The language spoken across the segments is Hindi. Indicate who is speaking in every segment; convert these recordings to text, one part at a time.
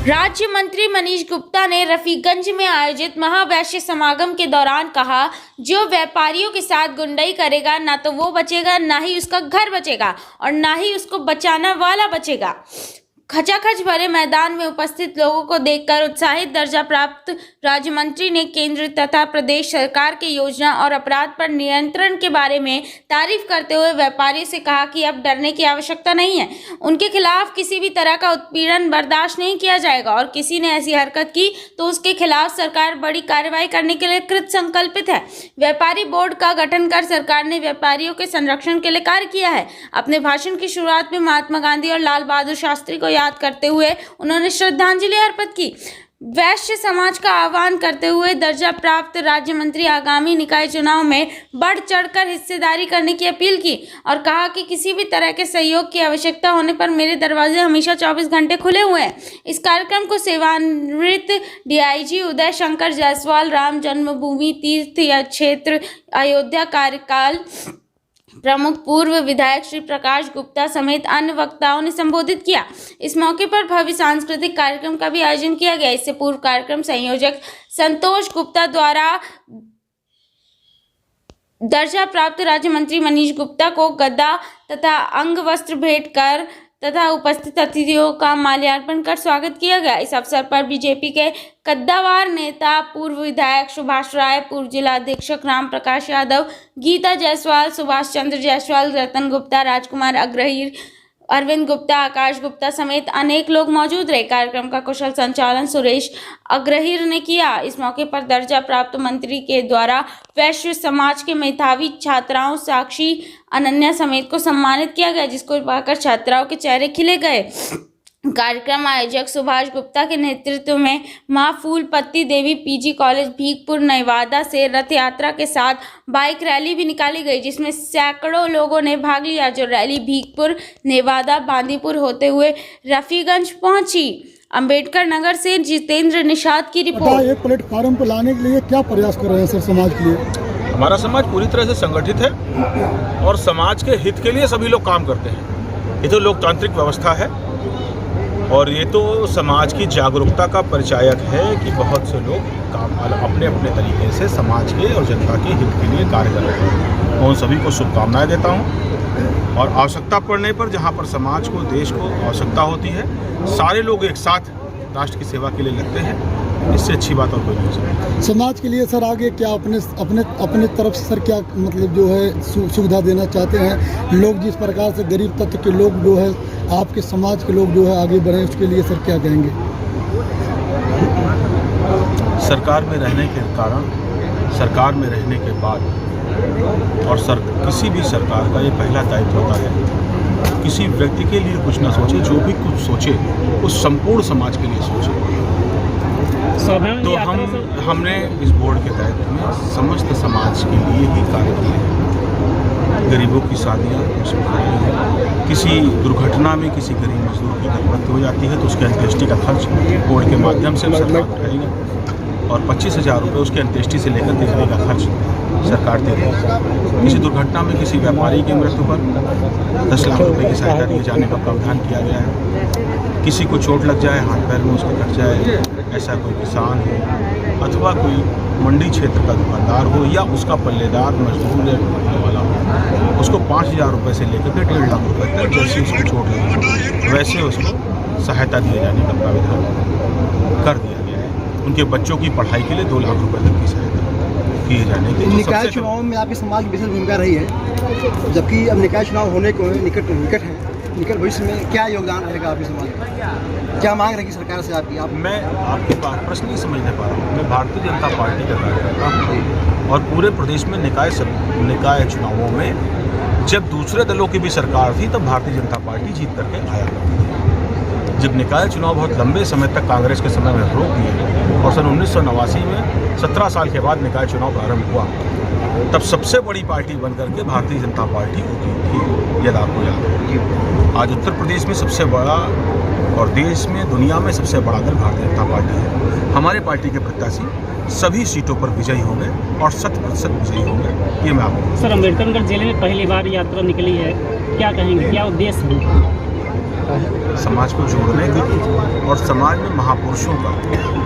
Speaker 1: राज्य मंत्री मनीष गुप्ता ने रफीगंज में आयोजित महावैश्य समागम के दौरान कहा, जो व्यापारियों के साथ गुंडाई करेगा ना तो वो बचेगा, ना ही उसका घर बचेगा और ना ही उसको बचाने वाला बचेगा। खचाखच भरे मैदान में उपस्थित लोगों को देखकर उत्साहित दर्जा प्राप्त राज्य मंत्री ने केंद्र तथा प्रदेश सरकार की योजना और अपराध पर नियंत्रण के बारे में तारीफ करते हुए व्यापारियों से कहा कि अब डरने की आवश्यकता नहीं है। उनके खिलाफ किसी भी तरह का उत्पीड़न बर्दाश्त नहीं किया जाएगा और किसी ने ऐसी हरकत की तो उसके खिलाफ सरकार बड़ी कार्रवाई करने के लिए कृत संकल्पित है। व्यापारी बोर्ड का गठन कर सरकार ने व्यापारियों के संरक्षण के लिए कार्य किया है। अपने भाषण की शुरुआत में महात्मा गांधी और लाल बहादुर शास्त्री को याद करते हुए उन्होंने श्रद्धांजलि अर्पित की। वैश्य समाज का आह्वान करते हुए दर्जा प्राप्त राज्य मंत्री आगामी निकाय चुनाव में बढ़ चढ़कर हिस्सेदारी करने की अपील की और कहा कि किसी भी तरह के सहयोग की आवश्यकता होने पर मेरे दरवाजे हमेशा 24 घंटे खुले हुए हैं। इस कार्यक्रम को सेवानिवृत्त डीआईजी उदय शंकर जायसवाल, राम जन्मभूमि तीर्थ क्षेत्र अयोध्या कार्यकाल प्रमुख पूर्व विधायक श्री प्रकाश गुप्ता समेत अन्य वक्ताओं ने संबोधित किया। इस मौके पर भव्य सांस्कृतिक कार्यक्रम का भी आयोजन किया गया। इससे पूर्व कार्यक्रम संयोजक संतोष गुप्ता द्वारा दर्जा प्राप्त राज्य मंत्री मनीष गुप्ता को गदा तथा अंग वस्त्र भेंट कर तथा उपस्थित अतिथियों का माल्यार्पण कर स्वागत किया गया। इस अवसर पर बीजेपी के कद्दावार नेता पूर्व विधायक सुभाष राय, पूर्व जिला अधीक्षक राम प्रकाश यादव, गीता जायसवाल, सुभाष चंद्र जायसवाल, रतन गुप्ता, राजकुमार अग्रहीर, अरविंद गुप्ता, आकाश गुप्ता समेत अनेक लोग मौजूद रहे। कार्यक्रम का कुशल संचालन सुरेश अग्रहीर ने किया। इस मौके पर दर्जा प्राप्त मंत्री के द्वारा वैश्य समाज के मेधावी छात्राओं साक्षी, अनन्या समेत को सम्मानित किया गया, जिसको पाकर छात्राओं के चेहरे खिले गए। कार्यक्रम आयोजक सुभाष गुप्ता के नेतृत्व में मां फूलपत्ती देवी पीजी कॉलेज भीगपुर नेवादा से रथ यात्रा के साथ बाइक रैली भी निकाली गई, जिसमें सैकड़ों लोगों ने भाग लिया। जो रैली भीगपुर नेवादा बांदीपुर होते हुए रफीगंज पहुंची। अंबेडकर नगर से जितेंद्र निषाद की रिपोर्ट।
Speaker 2: एक प्लेटफॉर्म पर लाने के लिए क्या प्रयास कर रहे हैं सर समाज के लिए?
Speaker 3: हमारा समाज पूरी तरह से संगठित है और समाज के हित के लिए सभी लोग काम करते हैं। ये तो लोकतांत्रिक व्यवस्था है और ये तो समाज की जागरूकता का परिचायक है कि बहुत से लोग काम अपने अपने तरीके से समाज के और जनता के हित के लिए कार्य कर रहे हैं। मैं उन सभी को शुभकामनाएं देता हूं और आवश्यकता पड़ने पर जहां पर समाज को, देश को आवश्यकता होती है, सारे लोग एक साथ राष्ट्र की सेवा के लिए लगते हैं। इससे अच्छी बात और कोई नहीं हो सकती।
Speaker 2: समाज के लिए सर आगे क्या अपने तरफ से सर क्या मतलब जो है सुविधा देना चाहते हैं? लोग जिस प्रकार से गरीब तत्व के लोग जो है आपके समाज के लोग जो है आगे बढ़े, उसके लिए सर क्या कहेंगे?
Speaker 3: सरकार में रहने के कारण, सरकार में रहने के बाद और किसी भी सरकार का ये पहला दायित्व होता है किसी व्यक्ति के लिए कुछ ना सोचे, जो भी कुछ सोचे उस संपूर्ण समाज के लिए सोचे। तो हमने इस बोर्ड के दायित्व में समस्त समाज के लिए ही कार्य किए हैं। गरीबों की शादियाँ किसी दुर्घटना में किसी गरीब मजदूर की मृत्यु हो जाती है तो उसके अंत्येष्टि का खर्च बोर्ड के माध्यम से सरकार उठाएगी और 25,000 रुपये उसके अंत्येष्टि से लेकर देखने का खर्च सरकार दे रही है। किसी दुर्घटना में किसी व्यापारी की मृत्यु पर 10 लाख रुपये की सहायता दिए जाने का प्रावधान किया गया है। किसी को चोट लग जाए, हाथ पैर में उसके कट जाए, ऐसा कोई किसान हो अथवा कोई मंडी क्षेत्र का दुकानदार हो या उसका पल्लेदार मजदूर या ढूंढने वाला हो, उसको 5,000 रुपये से लेकर के 1.5 लाख रुपये तक जैसे उसको चोट लगी वैसे उसको सहायता दिए जाने का प्रावधान कर दिया गया है। उनके बच्चों की पढ़ाई के लिए 2 लाख रुपये तक की सहायता किए जाने के।
Speaker 4: निकाय चुनाव में आपकी समाज की विशेष भूमिका रही है, जबकि अब निकाय चुनाव होने को निकट भविष्य में क्या योगदान रहेगा आपकी समाज में? क्या मांग रहेगी सरकार से आपकी?
Speaker 3: मैं आपकी बात प्रश्न नहीं समझ नहीं पा रहा हूँ। मैं भारतीय जनता पार्टी का कार्यकर्ता हूँ और पूरे प्रदेश में निकाय चुनावों में जब दूसरे दलों की भी सरकार थी तब भारतीय जनता पार्टी जीत करके आया करती थी। जब निकाय चुनाव बहुत लंबे समय तक कांग्रेस के समय में रोक दिए और सन 1989 में 17 साल के बाद निकाय चुनाव प्रारंभ हुआ, तब सबसे बड़ी पार्टी बन करके भारतीय जनता पार्टी होती थी, यदि आपको याद हो। आज उत्तर प्रदेश में सबसे बड़ा और देश में, दुनिया में सबसे बड़ा दल भारतीय जनता पार्टी है। हमारे पार्टी के प्रत्याशी सभी सीटों पर विजयी होंगे और 100% विजयी होंगे, ये मैं आपको।
Speaker 5: सर, अम्बेडकर नगर जिले में पहली बार यात्रा निकली है, क्या कहेंगे, क्या उद्देश्य है?
Speaker 3: समाज को जोड़ने का और समाज में महापुरुषों का,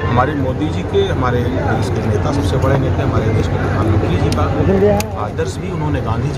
Speaker 3: हमारे मोदी जी के, हमारे देश के नेता, सबसे बड़े नेता हमारे देश के प्रधानमंत्री जी का आदर्श भी उन्होंने गांधी जी